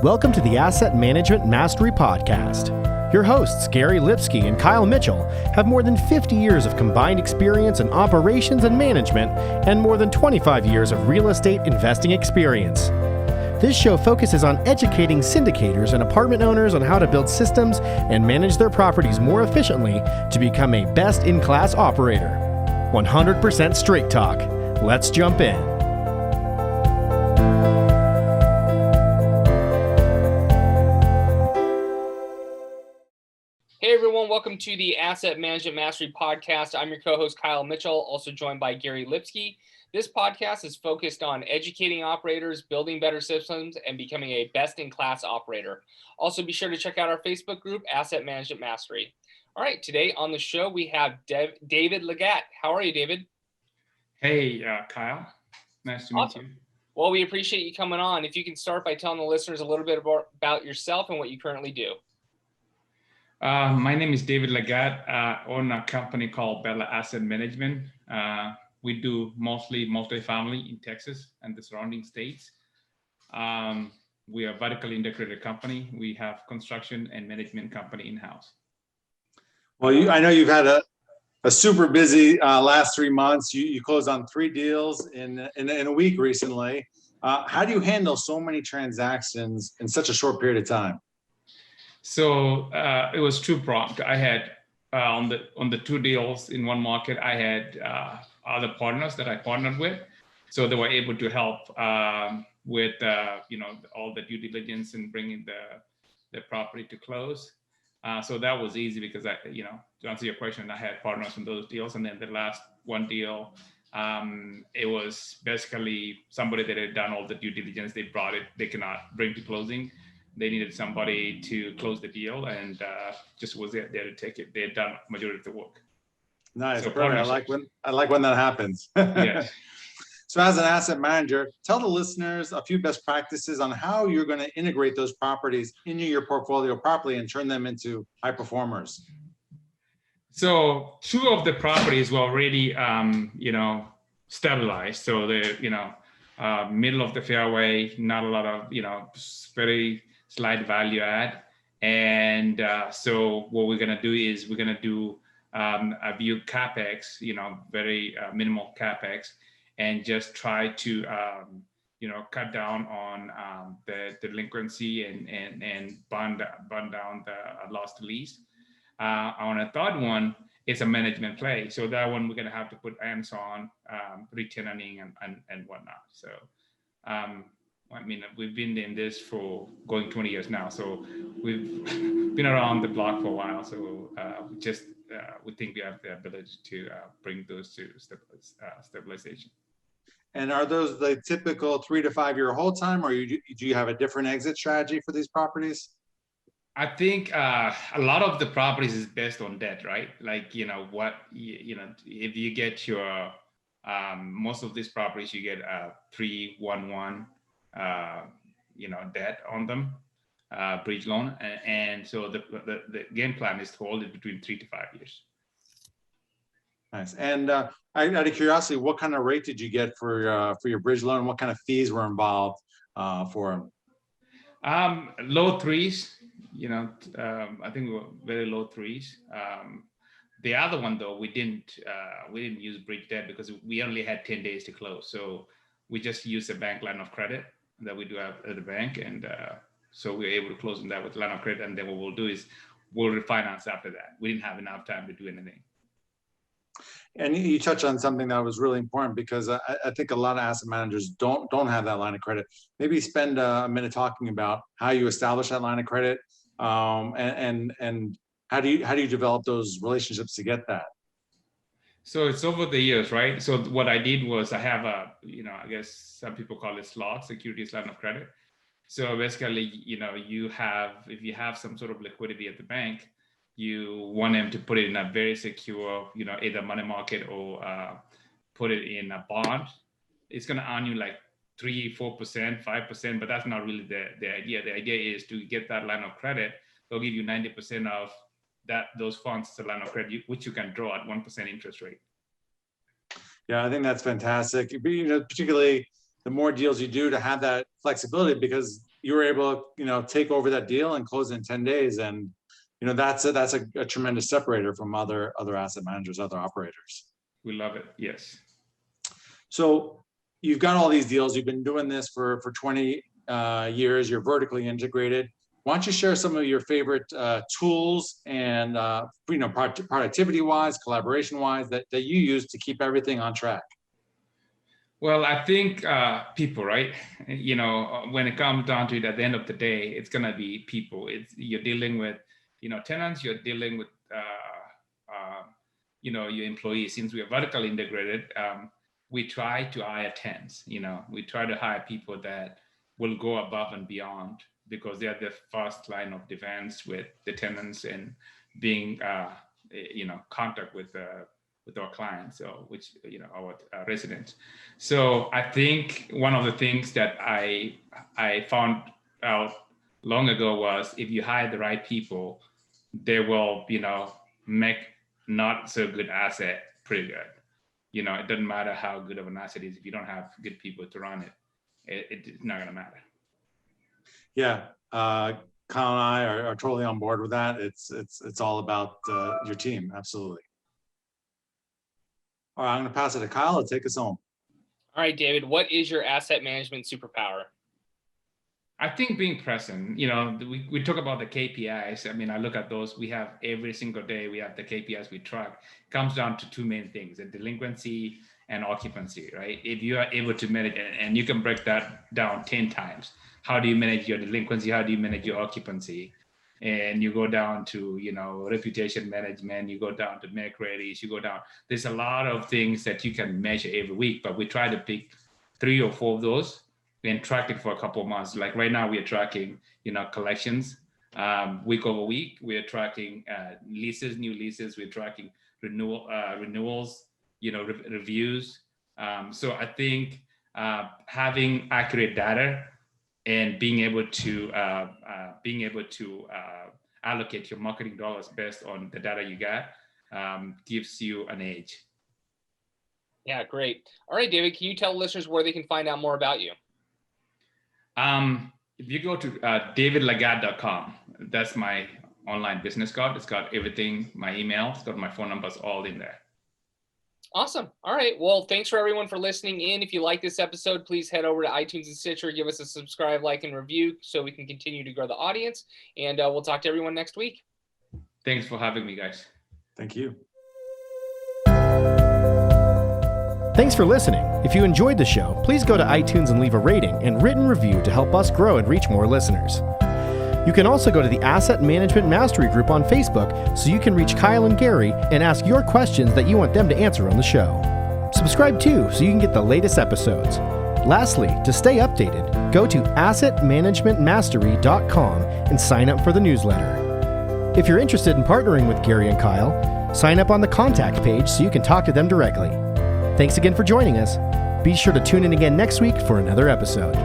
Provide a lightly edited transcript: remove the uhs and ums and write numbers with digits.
Welcome to the Asset Management Mastery Podcast. Your hosts, Gary Lipsky and Kyle Mitchell, have more than 50 years of combined experience in operations and management and more than 25 years of real estate investing experience. This show focuses on educating syndicators and apartment owners on how to build systems and manage their properties more efficiently to become a best-in-class operator. 100% straight talk. Let's jump in. Hey everyone, welcome to the Asset Management Mastery Podcast. I'm your co-host Kyle Mitchell, also joined by Gary Lipsky. This podcast is focused on educating operators, building better systems, and becoming a best-in-class operator. Also, be sure to check out our Facebook group, Asset Management Mastery. All right, today on the show, we have David Lagat. How are you, David? Hey, Kyle. Nice to meet you. Well, we appreciate you coming on. If you can start by telling the listeners a little bit about yourself and what you currently do. My name is David Lagat. I own a company called Bella Asset Management. We do mostly multifamily in Texas and the surrounding states. We are a vertically integrated company. We have construction and management company in-house. Well, I know you've had a super busy last 3 months. You closed on 3 deals in a week recently. How do you handle so many transactions in such a short period of time? So it was two-pronged. I had on the 2 deals in one market, I had other partners that I partnered with, so they were able to help with all the due diligence and bringing the property to close. So that was easy because to answer your question, I had partners in those deals, and then the last one deal, it was basically somebody that had done all the due diligence. They brought it. They cannot bring to closing. They needed somebody to close the deal, and just was there to take it. They had done majority of the work. Nice, so perfect. I like when that happens. Yes. So, as an asset manager, tell the listeners a few best practices on how you're going to integrate those properties into your portfolio properly and turn them into high performers. So, 2 of the properties were already, stabilized. So they're, middle of the fairway, not a lot of, very slight value add. And so what we're going to do is we're going to do a view CapEx, very minimal CapEx, and just try to, cut down on the delinquency and burn down the loss to lease. On a third one, it's a management play. So that one we're going to have to put hands on re-tenanting and whatnot. So, we've been in this for going 20 years now. So we've been around the block for a while. So we think we have the ability to bring those to stabilization. And are those the typical 3 to 5 year hold time, or do you have a different exit strategy for these properties? I think a lot of the properties is based on debt, right? Like, if you get your, most of these properties, you get a 3-1-1, debt on them, bridge loan. And so the game plan is to hold it between 3 to 5 years. Nice. And out of curiosity, what kind of rate did you get for your bridge loan? What kind of fees were involved for them? Low 3s. I think we were very low 3s. The other one though, we didn't use bridge debt because we only had 10 days to close. So we just used a bank line of credit that we do have at the bank, and so we were able to close on that with line of credit. And then what we'll do is we'll refinance after that. We didn't have enough time to do anything. And you touch on something that was really important, because I think a lot of asset managers don't have that line of credit. Maybe spend a minute talking about how you establish that line of credit, and how do you develop those relationships to get that? So it's over the years, right? So what I did was I have I guess some people call it SLOT, securities line of credit. So basically, if you have some sort of liquidity at the bank, you want them to put it in a very secure, either money market or put it in a bond. It's going to earn you like 3-4%, 5%, but that's not really the idea. The idea is to get that line of credit. They'll give you 90% of those funds as a line of credit, which you can draw at 1% interest rate. Yeah, I think that's fantastic. Particularly the more deals you do, to have that flexibility, because you were able to, take over that deal and close it in 10 days. And, that's a tremendous separator from other asset managers, other operators. We love it. Yes. So you've got all these deals. You've been doing this for 20 years. You're vertically integrated. Why don't you share some of your favorite tools and productivity-wise, collaboration-wise that you use to keep everything on track? Well, I think people, right? When it comes down to it, at the end of the day, it's gonna be people. You're dealing with, tenants. You're dealing with, your employees. Since we are vertically integrated, we try to hire tens. We try to hire people that will go above and beyond, because they are the first line of defense with the tenants and being, contact with our clients, which our residents. So I think one of the things that I found out long ago was, if you hire the right people, they will make not so good asset pretty good. It doesn't matter how good of an asset is if you don't have good people to run it. It's not gonna matter. Yeah, Kyle and I are totally on board with that. It's all about your team. Absolutely. All right, I'm going to pass it to Kyle to take us home. All right, David, what is your asset management superpower? I think being present. We talk about the KPIs. I mean, I look at those. We have every single day, we have the KPIs we track. It comes down to two main things: the delinquency and occupancy, right? If you are able to manage, and you can break that down 10 times. How do you manage your delinquency? How do you manage your occupancy? And you go down to, reputation management, you go down to make readies, you go down. There's a lot of things that you can measure every week, but we try to pick 3 or 4 of those and track it for a couple of months. Like right now, we are tracking, collections week over week. We are tracking leases, new leases. We're tracking renewals, reviews. So I think having accurate data and being able to allocate your marketing dollars based on the data you got gives you an edge. Yeah, great. All right, David, can you tell listeners where they can find out more about you? If you go to davidlagat.com, that's my online business card. It's got everything, my email, it's got my phone numbers all in there. Awesome. All right. Well, thanks for everyone for listening in. If you like this episode, please head over to iTunes and Stitcher, give us a subscribe, like, and review so we can continue to grow the audience. And we'll talk to everyone next week. Thanks for having me, guys. Thank you. Thanks for listening. If you enjoyed the show, please go to iTunes and leave a rating and written review to help us grow and reach more listeners. You can also go to the Asset Management Mastery Group on Facebook so you can reach Kyle and Gary and ask your questions that you want them to answer on the show. Subscribe too so you can get the latest episodes. Lastly, to stay updated, go to assetmanagementmastery.com and sign up for the newsletter. If you're interested in partnering with Gary and Kyle, sign up on the contact page so you can talk to them directly. Thanks again for joining us. Be sure to tune in again next week for another episode.